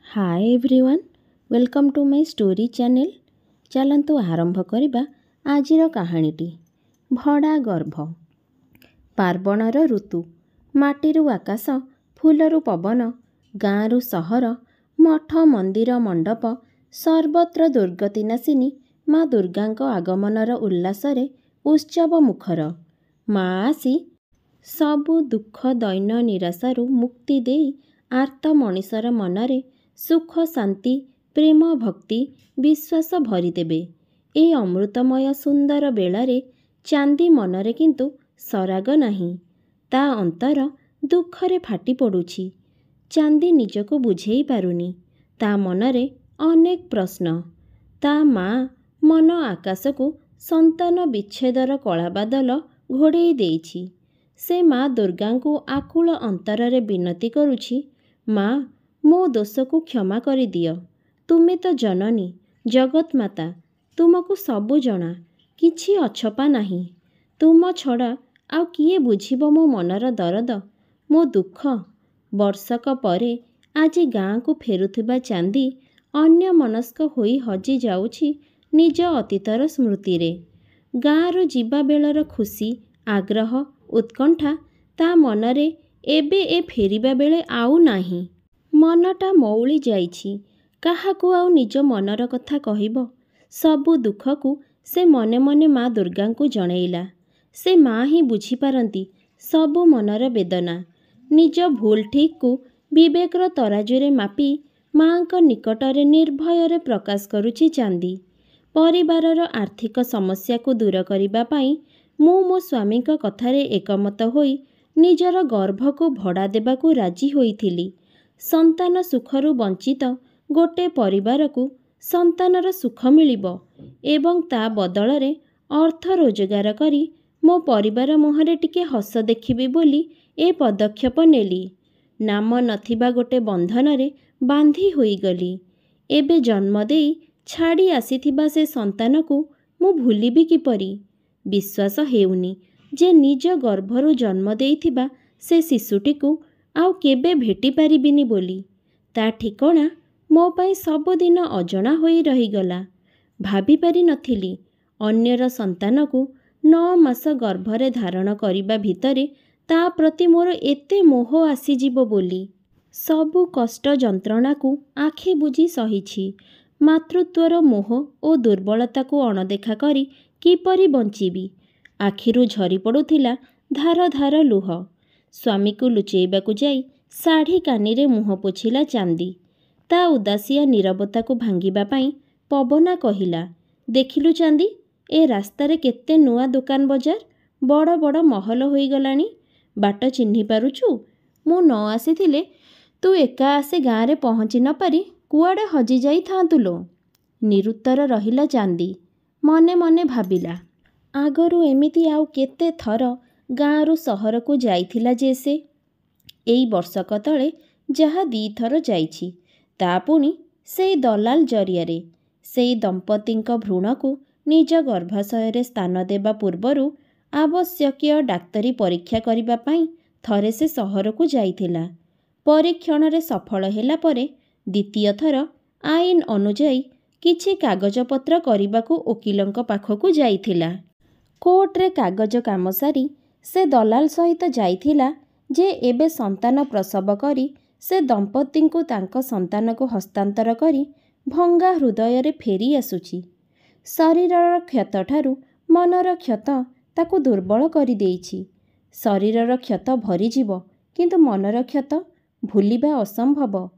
Hi everyone, welcome to my story channel. चलंतु आरंभ करिबा आजिर कहानीटी। भड़ा गर्भ। पार्वणर ऋतु। माटीरू आकाश, फूलरू पवन, गाँरू सहर, मठ मंदिर मंडप सर्वत्र दुर्गतिनाशिनी माँ दुर्गांक आगमनर उल्लासरे उत्सव मुखर। माँ आसी सबु दुख दैन निराशारू मुक्ति देई आर्त मनिषर मनरे सुख शांति प्रेम भक्ति विश्वास भरीदेवे। ए अमृतमय सुंदर बेलारे चांदी मनरे किंतु सराग नहीं। ता अंतर दुखरे फाटी पड़ुछि। चांदी निजको बुझेई पारुनी। ता मनरे अनेक प्रश्न। ता माँ मन आकाश को संतान विच्छेदर कलाबादल घोड़ेई देइछि। से माँ दुर्गा को आकुल अंतରରେ विनती करुछि, माँ मो दोष को क्षमा करि दियो। तुमे तो जननी जगत माता, तुमको सबु जना, किछि अछपा नहीं। तुम छड़ा आउ किए बुझिबो मो मनर दरद, मो दुख। वर्षक परे आजि गाँ को फेरुथिबा चांदी अन्य मनस्क होई हजि जाउछि निज अतीतर स्मृतिरे। गाँरू जीवा बेलर खुशी आग्रह उत्कंठा ता मनरे एबे ए फेरिबा बेले आउ नाही। मनटा मौली जाइछि। काहाकू आउ निज मनर कथा कहिबो। सबु दुखकू से मने मने माँ दुर्गा को जणैला। से माँ ही बुझी पारंती सबु मनर वेदना। निज भूल ठीक को विवेकर तराजुरे मापी माँक निकटरे निर्भୟରେ प्रकाश करुछि चांदी। परिवारर आर्थिक समस्या को दूर करिबा पाई मु मो स्वामीक कथारे एकमत होई निजर गर्भ को भड़ा देबाकू राजी होइथिली। संतान सुखरू वंचित गोटे परिवार को संतानर सुख मिलिबो एवं ता बदलरे अर्थ रोजगार करी मो परिवार मुहरे टिके हस देखिबी बोली ए पदक्षेप नेली। नाम नथिबा गोटे बंधनरे बांधी होईगली। एबे जन्म देई छाड़ी आसीथिबा से संतान को मु भूलिबी किपरि। विश्वास हेउनी जे निज गर्भरू जन्म देइथिबा से शिशुटी को आउ केबे भेटी पारिबिनी बोली। ता ठिकणा मो पाई सबुदिन अजणा होई रहीगला। भाभी पारि नथिली अन्यर संतान को 9 मास गर्भरे धारण करिबा भितरे ता प्रति मोर एते मोह आसीजिबो बोली। सबु कष्ट जंत्रणा को आखि बुझी सहिछि। मातृत्वर मोह ओ दुर्बलता को अणदेखा करी किपरि बंचिबी। आखिरु झरी पड़ुथिला धार धार लुह। स्वामी को लुचेइबाकू जाई साढ़ी कानीरे मुह पोछिला चांदी। ता उदासिया नीरवता को भांगिबा पाई पवना कहिला, देखिलु चांदी, ए रास्तारे केते नुआ दुकान बजार, बड़ बड़ महल होई गलानी। बाट चिन्हि पारुछु? मु न आसीथिले तू एका आसे गाँरे पहुँची न पारी कुआडे हजि जाई थांतुलो। निरुत्तर रहिला चांदी। मने मने भाबिला, आगरू एमिति आउ केते थर गाँरू सहर को जाइथिला जे से। एई वर्षक तले जहा 2 थर जाइछि, ता पुणी सेई दलाल जरियारे। सेई दंपतिंक भ्रूण को निज गर्भाशୟରେ स्थान देबा पूर्वरु आवश्यकीय डाक्तरी परीक्षा करिबा पाई थरे से सहर को जाइथिला। परीक्षणरे सफल हेला परे द्वितीय थर आईन अनुजाई किछि कागजपत्र करिबाकू ओकिलंक पाखकू जाइथिला। कोर्टरे कागज काम सारी से दलाल सहित जाइथिला जे एबे संतान प्रसव करी से दंपति को तांको संतान को हस्तांतर करी भंगा हृदय फेरी आसुची। शरीरर क्षत ठारू मनर क्षत ताकू दुर्बल करी देइछि। शरीरर क्षत भरीजिव किंतु मनर क्षत भूलिबा असंभव।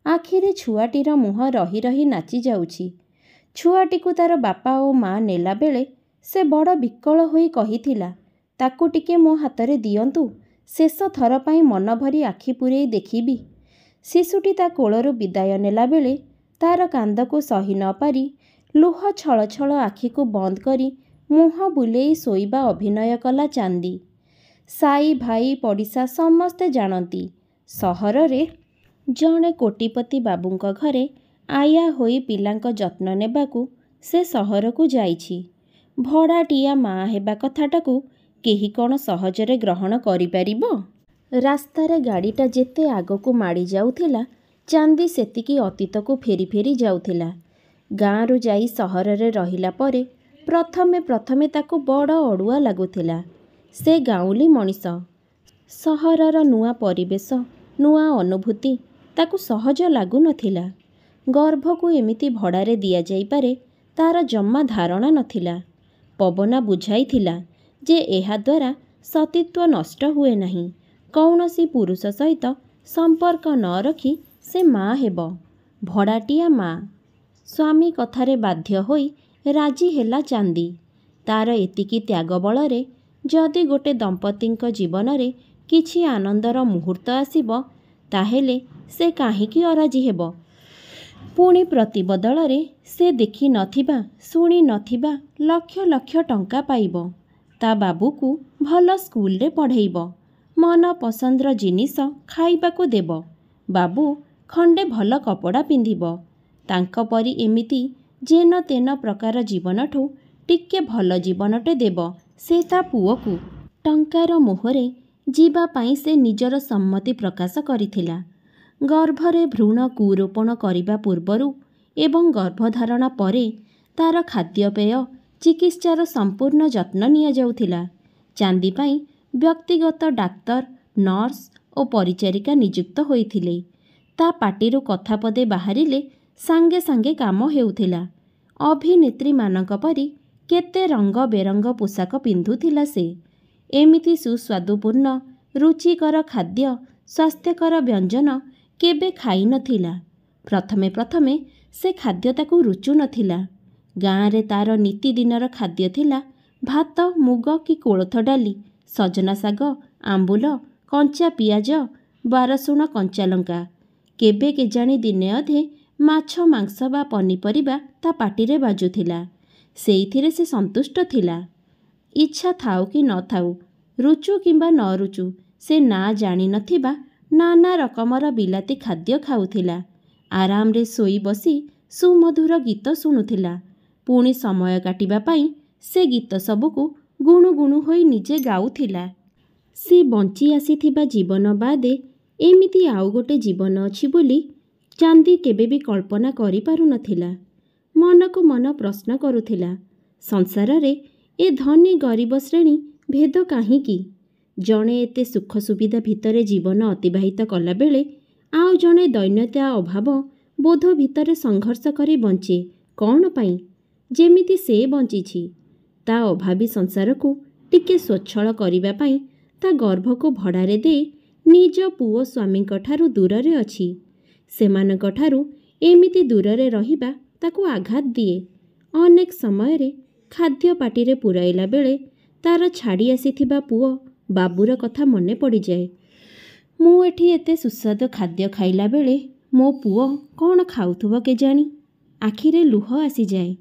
आखिरे छुआटीर मुह रही रही नाची जाउछि। छुआटी को तार बापा ओ माँ नेला बेले से बड़ विकल होई कहिथिला, ताकू टिके मो हातरे दियंतु, शेष थर पाई मन भरी आखि पुरेई देखिबी। शिशुटी ता कोलरू विदाय नेला बेले तार कांद को सही न पारी लुह छल छल आखि को बंद करी मुह बुलेई शोइबा अभिनय कला चांदी। साई भाई पड़िशा समस्ते जानती सहर रे जणे कोटिपति बाबूंक घरे आया होई पिलांक जत्न नेबाकू से सहर को जाइछि। भड़ाटिया माँ हेबा कथाटाकू केही कौन सहजरे ग्रहण करि पारिबो? रास्तारे गाड़ीटा जेते आगकू माड़ी जाउथिला ଚାନ୍ଦି ସେତିକି ଅତୀତକୁ ଫେରି ଫେରି ଯାଉଥିଲା। ଗାଁରୁ ଯାଇ ସହରରେ ରହିଲା ପରେ ପ୍ରଥମେ ତାକୁ ବଡ଼ ଅଡ଼ୁଆ ଲାଗୁଥିଲା। ସେ ଗାଉଁଲି ମଣିଷ। ସହରର ନୂଆ ପରିବେଶ, ନୂଆ ଅନୁଭୂତି ତାକୁ ସହଜ ଲାଗୁନଥିଲା। ଗର୍ଭକୁ ଏମିତି ଭଡ଼ାରେ ଦିଆଯାଇପାରେ ତାର ଜମା ଧାରଣା ନଥିଲା। ପବନା ବୁଝାଇଥିଲା ଯେ ଏହାଦ୍ୱାରା ସତୀତ୍ୱ ନଷ୍ଟ ହୁଏ ନାହିଁ। କୌଣସି ପୁରୁଷ ସହିତ ସମ୍ପର୍କ ନ ରଖି ସେ ମା ହେବ, ଭଡ଼ାଟିଆ ମା। ସ୍ୱାମୀ କଥାରେ ବାଧ୍ୟ ହୋଇ ରାଜି ହେଲା ଚାନ୍ଦି। ତାର ଏତିକି ତ୍ୟାଗ ବଳରେ ଯଦି ଗୋଟେ ଦମ୍ପତିଙ୍କ ଜୀବନରେ କିଛି ଆନନ୍ଦର ମୁହୂର୍ତ୍ତ ଆସିବ, ତାହେଲେ ସେ କାହିଁକି ଅରାଜି ହେବ? ପୁଣି ପ୍ରତିବଦଳରେ ସେ ଦେଖି ନଥିବା, ଶୁଣି ନଥିବା ଲକ୍ଷ ଲକ୍ଷ ଟଙ୍କା ପାଇବ। ତା ବାବୁକୁ ଭଲ ସ୍କୁଲରେ ପଢ଼େଇବ, ମନ ପସନ୍ଦର ଜିନିଷ ଖାଇବାକୁ ଦେବ। ବାବୁ ଖଣ୍ଡେ ଭଲ କପଡ଼ା ପିନ୍ଧିବ। ତାଙ୍କ ପରି ଏମିତି ଯେନ ତେନ ପ୍ରକାର ଜୀବନଠୁ ଟିକେ ଭଲ ଜୀବନଟେ ଦେବ ସେ ତା ପୁଅକୁ। ଟଙ୍କାର ମୋହରେ ଯିବା ପାଇଁ ସେ ନିଜର ସମ୍ମତି ପ୍ରକାଶ କରିଥିଲା। ଗର୍ଭରେ ଭ୍ରୂଣ କୁରୋପଣ କରିବା ପୂର୍ବରୁ ଏବଂ ଗର୍ଭଧାରଣ ପରେ ତାର ଖାଦ୍ୟପେୟ, ଚିକିତ୍ସାର ସମ୍ପୂର୍ଣ୍ଣ ଯତ୍ନ ନିଆଯାଉଥିଲା। ଚାନ୍ଦି ପାଇଁ ବ୍ୟକ୍ତିଗତ ଡାକ୍ତର, ନର୍ସ ଓ ପରିଚାରିକା ନିଯୁକ୍ତ ହୋଇଥିଲେ। ତା ପାଟିରୁ କଥା ପଦେ ବାହାରିଲେ ସାଙ୍ଗେ ସାଙ୍ଗେ କାମ ହେଉଥିଲା। ଅଭିନେତ୍ରୀମାନଙ୍କ ପରି କେତେ ରଙ୍ଗ ବେରଙ୍ଗ ପୋଷାକ ପିନ୍ଧୁଥିଲା ସେ। ଏମିତି ସୁସ୍ୱାଦୁପୂର୍ଣ୍ଣ ରୁଚିକର ଖାଦ୍ୟ, ସ୍ୱାସ୍ଥ୍ୟକର ବ୍ୟଞ୍ଜନ କେବେ ଖାଇନଥିଲା। ପ୍ରଥମେ ସେ ଖାଦ୍ୟ ତାକୁ ରୁଚୁନଥିଲା। ଗାଁରେ ତାର ନିତିଦିନର ଖାଦ୍ୟ ଥିଲା ଭାତ, ମୁଗ କି କୋଳଥ ଡାଲି, ସଜନା ଶାଗ, ଆମ୍ବୁଲ, କଞ୍ଚା ପିଆଜ, ବାରସୁଣ କଞ୍ଚାଲଙ୍କା। କେବେ କେଜାଣି ଦିନେ ଅଧେ ମାଛ, ମାଂସ ବା ପନିପରିବା ତା ପାଟିରେ ବାଜୁଥିଲା। ସେଇଥିରେ ସେ ସନ୍ତୁଷ୍ଟ ଥିଲା। ଇଚ୍ଛା ଥାଉ କି ନଥାଉ, ରୁଚୁ କିମ୍ବା ନ ରୁଚୁ, ସେ ନା ଜାଣିନଥିବା ନାନା ରକମର ବିଲାତି ଖାଦ୍ୟ ଖାଉଥିଲା। ଆରାମରେ ଶୋଇ ବସି ସୁମଧୁର ଗୀତ ଶୁଣୁଥିଲା। ପୁଣି ସମୟ କାଟିବା ପାଇଁ ସେ ଗୀତ ସବୁକୁ ଗୁଣୁଗୁଣୁ ହୋଇ ନିଜେ ଗାଉଥିଲା। ସେ ବଞ୍ଚି ଆସିଥିବା ଜୀବନ ବାଦେ ଏମିତି ଆଉ ଗୋଟେ ଜୀବନ ଅଛି ବୋଲି ଚାନ୍ଦି କେବେ ବି କଳ୍ପନା କରିପାରୁନଥିଲା। ମନକୁ ମନ ପ୍ରଶ୍ନ କରୁଥିଲା, ସଂସାରରେ ଏ ଧନୀ ଗରିବ ଶ୍ରେଣୀ ଭେଦ କାହିଁକି? ଜଣେ ଏତେ ସୁଖ ସୁବିଧା ଭିତରେ ଜୀବନ ଅତିବାହିତ କଲାବେଳେ ଆଉ ଜଣେ ଦୈନ୍ୟତା, ଅଭାବ ବୋଧ ଭିତରେ ସଂଘର୍ଷ କରି ବଞ୍ଚେ କ'ଣ ପାଇଁ? ଯେମିତି ସେ ବଞ୍ଚିଛି। ତା ଅଭାବୀ ସଂସାରକୁ ଟିକେ ସ୍ୱଚ୍ଛଳ କରିବା ପାଇଁ ତା ଗର୍ଭକୁ ଭଡ଼ାରେ ଦେଇ ନିଜ ପୁଅ ସ୍ୱାମୀଙ୍କଠାରୁ ଦୂରରେ ଅଛି। ସେମାନଙ୍କଠାରୁ ଏମିତି ଦୂରରେ ରହିବା ତାକୁ ଆଘାତ ଦିଏ। ଅନେକ ସମୟରେ ଖାଦ୍ୟ ପାଟିରେ ପୁରାଇଲା ବେଳେ ତାର ଛାଡ଼ି ଆସିଥିବା ପୁଅ ବାବୁର କଥା ମନେ ପଡ଼ିଯାଏ। ମୁଁ ଏଠି ଏତେ ସୁସ୍ୱାଦୁ ଖାଦ୍ୟ ଖାଇଲା ବେଳେ ମୋ ପୁଅ କ'ଣ ଖାଉଥିବ କେଜାଣି? ଆଖିରେ ଲୁହ ଆସିଯାଏ।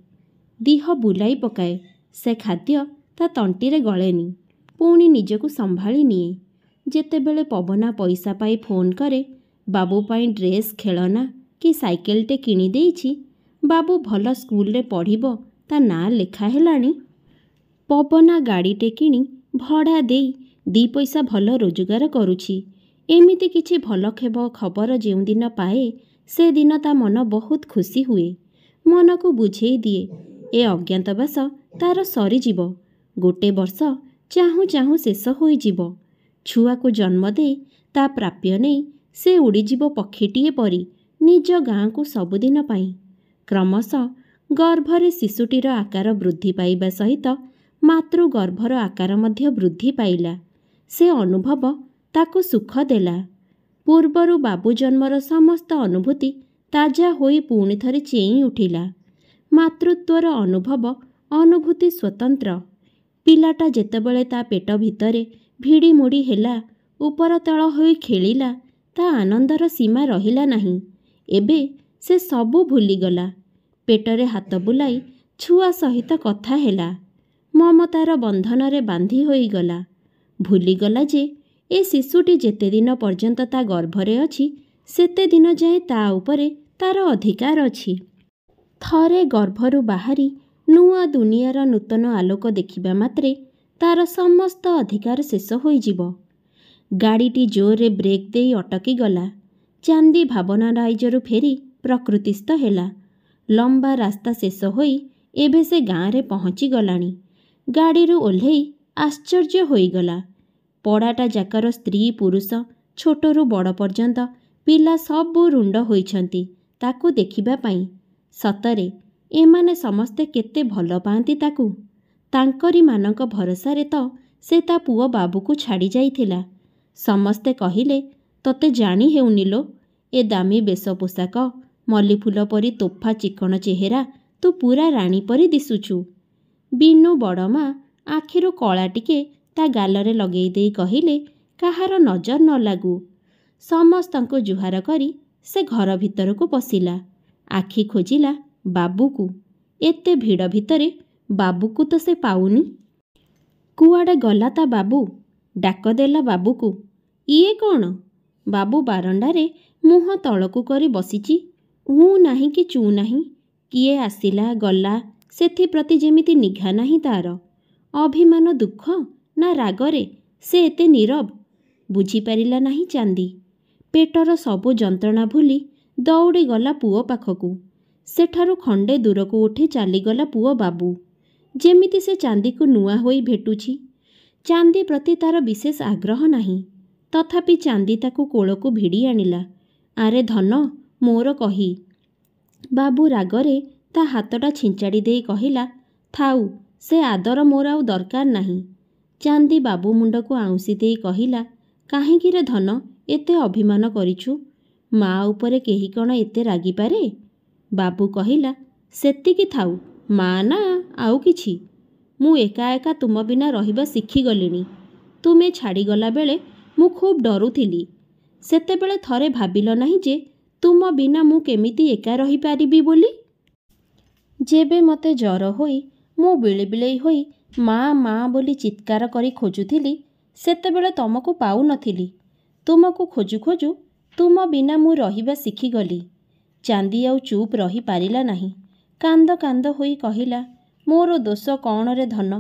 ଦିହ ବୁଲାଇ ପକାଏ। ସେ ଖାଦ୍ୟ ତା ତଣ୍ଟିରେ ଗଳେନି। ପୁଣି ନିଜକୁ ସମ୍ଭାଳି ନିଏ। ଯେତେବେଳେ ପବନା ପଇସା ପାଇ ଫୋନ୍ କରେ, ବାବୁ ପାଇଁ ଡ୍ରେସ୍, ଖେଳନା କି ସାଇକେଲଟେ କିଣି ଦେଇଛି, ବାବୁ ଭଲ ସ୍କୁଲରେ ପଢ଼ିବ, ତା ନାଁ ଲେଖା ହେଲାଣି, ପବନା ଗାଡ଼ିଟେ କିଣି ଭଡ଼ା ଦେଇ 2 ପଇସା ଭଲ ରୋଜଗାର କରୁଛି, ଏମିତି କିଛି ଭଲ ଖବର ଯେଉଁଦିନ ପାଏ, ସେଦିନ ତା ମନ ବହୁତ ଖୁସି ହୁଏ। ମନକୁ ବୁଝେଇ ଦିଏ ଏ ଅଜ୍ଞାତବାସ ତାର ସରିଯିବ। ଗୋଟେ ବର୍ଷ ଚାହୁଁ ଚାହୁଁ ଶେଷ ହୋଇଯିବ। ଛୁଆକୁ ଜନ୍ମ ଦେଇ ତା ପ୍ରାପ୍ୟ ନେଇ ସେ ଉଡ଼ିଯିବ ପକ୍ଷୀଟିଏ ପରି ନିଜ ଗାଁକୁ ସବୁଦିନ ପାଇଁ। କ୍ରମଶଃ ଗର୍ଭରେ ଶିଶୁଟିର ଆକାର ବୃଦ୍ଧି ପାଇବା ସହିତ ମାତୃଗର୍ଭର ଆକାର ମଧ୍ୟ ବୃଦ୍ଧି ପାଇଲା। ସେ ଅନୁଭବ ତାକୁ ସୁଖ ଦେଲା। ପୂର୍ବରୁ ବାବୁ ଜନ୍ମର ସମସ୍ତ ଅନୁଭୂତି ତାଜା ହୋଇ ପୁଣି ଥରେ ଚେଇଁ ଉଠିଲା। ମାତୃତ୍ୱର ଅନୁଭୂତି ସ୍ୱତନ୍ତ୍ର। ପିଲାଟା ଯେତେବେଳେ ତା ପେଟ ଭିତରେ ଭିଡ଼ିମୋଡ଼ି ହେଲା, ଉପର ତଳ ହୋଇ ଖେଳିଲା, ତା ଆନନ୍ଦର ସୀମା ରହିଲା ନାହିଁ। ଏବେ ସେ ସବୁ ଭୁଲିଗଲା। ପେଟରେ ହାତ ବୁଲାଇ ଛୁଆ ସହିତ କଥା ହେଲା। ମମତାର ବନ୍ଧନରେ ବାନ୍ଧି ହୋଇଗଲା। ଭୁଲିଗଲା ଯେ ଏ ଶିଶୁଟି ଯେତେଦିନ ପର୍ଯ୍ୟନ୍ତ ତା ଗର୍ଭରେ ଅଛି, ସେତେଦିନ ଯାଏ ତା ଉପରେ ତାର ଅଧିକାର ଅଛି। ଥରେ ଗର୍ଭରୁ ବାହାରି ନୂଆ ଦୁନିଆର ନୂତନ ଆଲୋକ ଦେଖିବା ମାତ୍ରେ ତାର ସମସ୍ତ ଅଧିକାର ଶେଷ ହୋଇଯିବ। ଗାଡ଼ିଟି ଜୋରରେ ବ୍ରେକ୍ ଦେଇ ଅଟକିଗଲା। ଚାନ୍ଦି ଭାବନା ରାଇଜରୁ ଫେରି ପ୍ରକୃତିସ୍ଥ ହେଲା। ଲମ୍ବା ରାସ୍ତା ଶେଷ ହୋଇ ଏବେ ସେ ଗାଁରେ ପହଞ୍ଚିଗଲାଣି। ଗାଡ଼ିରୁ ଓହ୍ଲେଇ ଆଶ୍ଚର୍ଯ୍ୟ ହୋଇଗଲା। ପଡ଼ାଟା ଯାକର ସ୍ତ୍ରୀ ପୁରୁଷ ଛୋଟରୁ ବଡ଼ ପର୍ଯ୍ୟନ୍ତ ପିଲା ସବୁ ରୁଣ୍ଡ ହୋଇଛନ୍ତି ତାକୁ ଦେଖିବା ପାଇଁ। ସତରେ ଏମାନେ ସମସ୍ତେ କେତେ ଭଲ ପାଆନ୍ତି ତାକୁ। ତାଙ୍କରିମାନଙ୍କ ଭରସାରେ ତ ସେ ତା ପୁଅ ବାବୁକୁ ଛାଡ଼ି ଯାଇଥିଲା। ସମସ୍ତେ କହିଲେ, ତତେ ଜାଣି ହେଉନି ଲୋ, ଏ ଦାମୀ ବେଶ ପୋଷାକ, ମଲ୍ଲିଫୁଲ ପରି ତୋଫା ଚିକଣ ଚେହେରା, ତୁ ପୁରା ରାଣୀ ପରି ଦିଶୁଛୁ। ବିନୁ ବଡ଼ମା ଆଖିରୁ କଳା ଟିକେ ତା ଗାଲରେ ଲଗେଇ ଦେଇ କହିଲେ, କାହାର ନଜର ନ ଲାଗୁ। ସମସ୍ତଙ୍କୁ ଜୁହାର କରି ସେ ଘର ଭିତରକୁ ପଶିଲା। ଆଖି ଖୋଜିଲା ବାବୁକୁ। ଏତେ ଭିଡ଼ ଭିତରେ ବାବୁକୁ ତ ସେ ପାଉନି। କୁଆଡ଼େ ଗଲା ତା ବାବୁ? ଡାକ ଦେଲା ବାବୁକୁ। ଇଏ କ'ଣ? ବାବୁ ବାରଣ୍ଡାରେ ମୁହଁ ତଳକୁ କରି ବସିଛି। ଉଁ ନାହିଁ କି ଚୁଁ ନାହିଁ। କିଏ ଆସିଲା ଗଲା ସେଥିପ୍ରତି ଯେମିତି ନିଘା ନାହିଁ ତା'ର। ଅଭିମାନ ଦୁଃଖ ନା ରାଗରେ ସେ ଏତେ ନୀରବ? ବୁଝିପାରିଲା ନାହିଁ ଚାନ୍ଦି। ପେଟର ସବୁ ଯନ୍ତ୍ରଣା ଭୁଲି ଦୌଡ଼ି ଗଲା ପୁଅ ପାଖକୁ। ସେଠାରୁ ଖଣ୍ଡେ ଦୂରକୁ ଉଠି ଚାଲିଗଲା ପୁଅ ବାବୁ। ଯେମିତି ସେ ଚାନ୍ଦିକୁ ନୂଆ ହୋଇ ଭେଟୁଛି। ଚାନ୍ଦି ପ୍ରତି ତା'ର ବିଶେଷ ଆଗ୍ରହ ନାହିଁ। ତଥାପି ଚାନ୍ଦି ତାକୁ କୋଳକୁ ଭିଡ଼ି ଆଣିଲା। ଆରେ ଧନ, ମୋର କହି। ବାବୁ ରାଗରେ ତା ହାତଟା ଛିଞ୍ଚାଡ଼ି ଦେଇ କହିଲା, ଥାଉ, ସେ ଆଦର ମୋର ଆଉ ଦରକାର ନାହିଁ। ଚାନ୍ଦି ବାବୁ ମୁଣ୍ଡକୁ ଆଉଁସି ଦେଇ କହିଲା, କାହିଁକିରେ ଧନ ଏତେ ଅଭିମାନ କରିଛୁ? ମା ଉପରେ କେହି କ'ଣ ଏତେ ରାଗିପାରେ? ବାବୁ କହିଲା, ସେତିକି ଥାଉ, ମା ନା ଆଉ କିଛି। ମୁଁ ଏକା ଏକା ତୁମ ବିନା ରହିବା ଶିଖିଗଲିଣି। ତୁମେ ଛାଡ଼ିଗଲା ବେଳେ ମୁଁ ଖୁବ୍ ଡରୁଥିଲି। ସେତେବେଳେ ଥରେ ଭାବିଲ ନାହିଁ ଯେ ତୁମ ବିନା ମୁଁ କେମିତି ଏକା ରହିପାରିବି ବୋଲି? ଯେବେ ମୋତେ ଜ୍ୱର ହୋଇ ମୁଁ ବିଳିବିଳେଇ ହୋଇ ମା ମା ବୋଲି ଚିତ୍କାର କରି ଖୋଜୁଥିଲି, ସେତେବେଳେ ତମକୁ ପାଉନଥିଲି। ତୁମକୁ ଖୋଜୁ ଖୋଜୁ ତୁମ ବିନା ମୁଁ ରହିବା ଶିଖିଗଲି। ଚାନ୍ଦି ଆଉ ଚୁପ୍ ରହିପାରିଲା ନାହିଁ। କାନ୍ଦ କାନ୍ଦ ହୋଇ କହିଲା, ମୋର ଦୋଷ କ'ଣ ରେ ଧନ?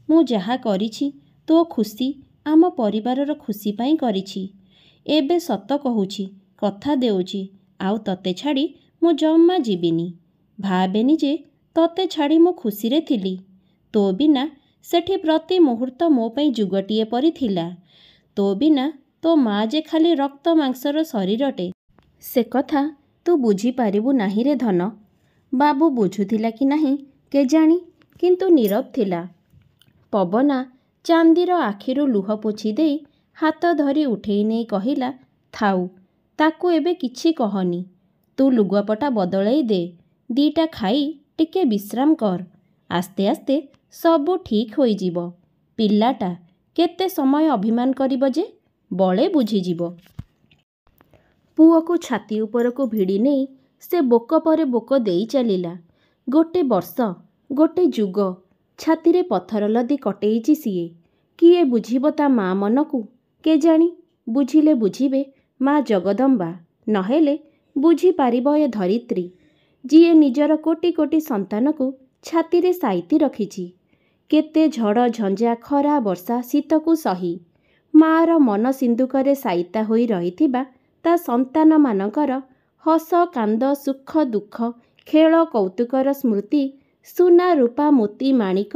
ମୁଁ ଯାହା କରିଛି ତୋ ଖୁସି, ଆମ ପରିବାରର ଖୁସି ପାଇଁ କରିଛି। ଏବେ ସତ କହୁଛି, କଥା ଦେଉଛି, ଆଉ ତତେ ଛାଡ଼ି ମୁଁ ଜମା ଯିବିନି। ଭାବେନି ଯେ ତତେ ଛାଡ଼ି ମୁଁ ଖୁସିରେ ଥିଲି। ତୋ ବିନା ସେଠି ପ୍ରତି ମୁହୂର୍ତ୍ତ ମୋ ପାଇଁ ଯୁଗଟିଏ ପରି ଥିଲା। ତୋ ବିନା ତୋ ମା ଯେ ଖାଲି ରକ୍ତ ମାଂସର ଶରୀରଟେ, ସେ କଥା ତୁ ବୁଝିପାରିବୁ ନାହିଁ ରେ ଧନ। ବାବୁ ବୁଝୁଥିଲା କି ନାହିଁ କେଜାଣି, କିନ୍ତୁ ନୀରବ ଥିଲା। ପବନା ଚାନ୍ଦିର ଆଖିରୁ ଲୁହ ପୋଛି ଦେଇ ହାତ ଧରି ଉଠେଇ ନେଇ କହିଲା, ଥାଉ, ତାକୁ ଏବେ କିଛି କହନି। ତୁ ଲୁଗାପଟା ବଦଳେଇ ଦେ, ଦିଟା ଖାଇ ଟିକେ ବିଶ୍ରାମ କର। ଆସ୍ତେ ଆସ୍ତେ ସବୁ ଠିକ୍ ହୋଇଯିବ। ପିଲାଟା କେତେ ସମୟ ଅଭିମାନ କରିବ ଯେ, ବଳେ ବୁଝିଯିବ। ପୁଅକୁ ଛାତି ଉପରକୁ ଭିଡ଼ି ନେଇ ସେ ବୋକ ପରେ ବୋକ ଦେଇ ଚାଲିଲା। ଗୋଟେ ବର୍ଷ, ଗୋଟେ ଯୁଗ ଛାତିରେ ପଥର ଲଦି କଟେଇଛି ସିଏ। କିଏ ବୁଝିବ ତା ମା ମନକୁ? କେଜାଣି, ବୁଝିଲେ ବୁଝିବେ ମା ଜଗଦମ୍ବା, ନହେଲେ ବୁଝିପାରିବ ଏ ଧରିତ୍ରୀ, ଯିଏ ନିଜର କୋଟି କୋଟି ସନ୍ତାନକୁ ଛାତିରେ ସାଇତି ରଖିଛି। କେତେ ଝଡ଼ ଝଞ୍ଜା, ଖରା ବର୍ଷା ଶୀତକୁ ସହି ମା'ର ମନ ସିନ୍ଦୁକରେ ସାଇତା ହୋଇ ରହିଥିବା ତା ସନ୍ତାନମାନଙ୍କର ହସ କାନ୍ଦ, ସୁଖ ଦୁଃଖ, ଖେଳ କୌତୁକର ସ୍ମୃତି ସୁନା ରୂପା ମୋତି ମାଣିକ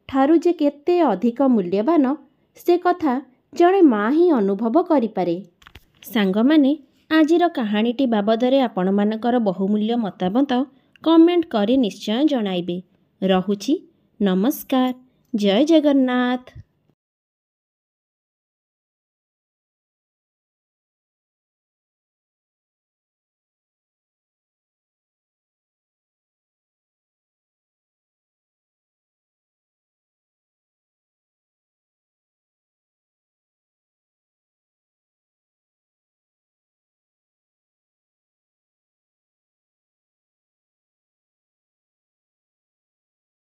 ଠାରୁ ଯେ କେତେ ଅଧିକ ମୂଲ୍ୟବାନ, ସେ କଥା ଜଣେ ମା ହିଁ ଅନୁଭବ କରିପାରେ। ସାଙ୍ଗମାନେ, ଆଜିର କାହାଣୀଟି ବାବଦରେ ଆପଣମାନଙ୍କର ବହୁମୂଲ୍ୟ ମତାମତ କମେଣ୍ଟ କରି ନିଶ୍ଚୟ ଜଣାଇବେ। ରହୁଛି, ନମସ୍କାର, ଜୟ ଜଗନ୍ନାଥ।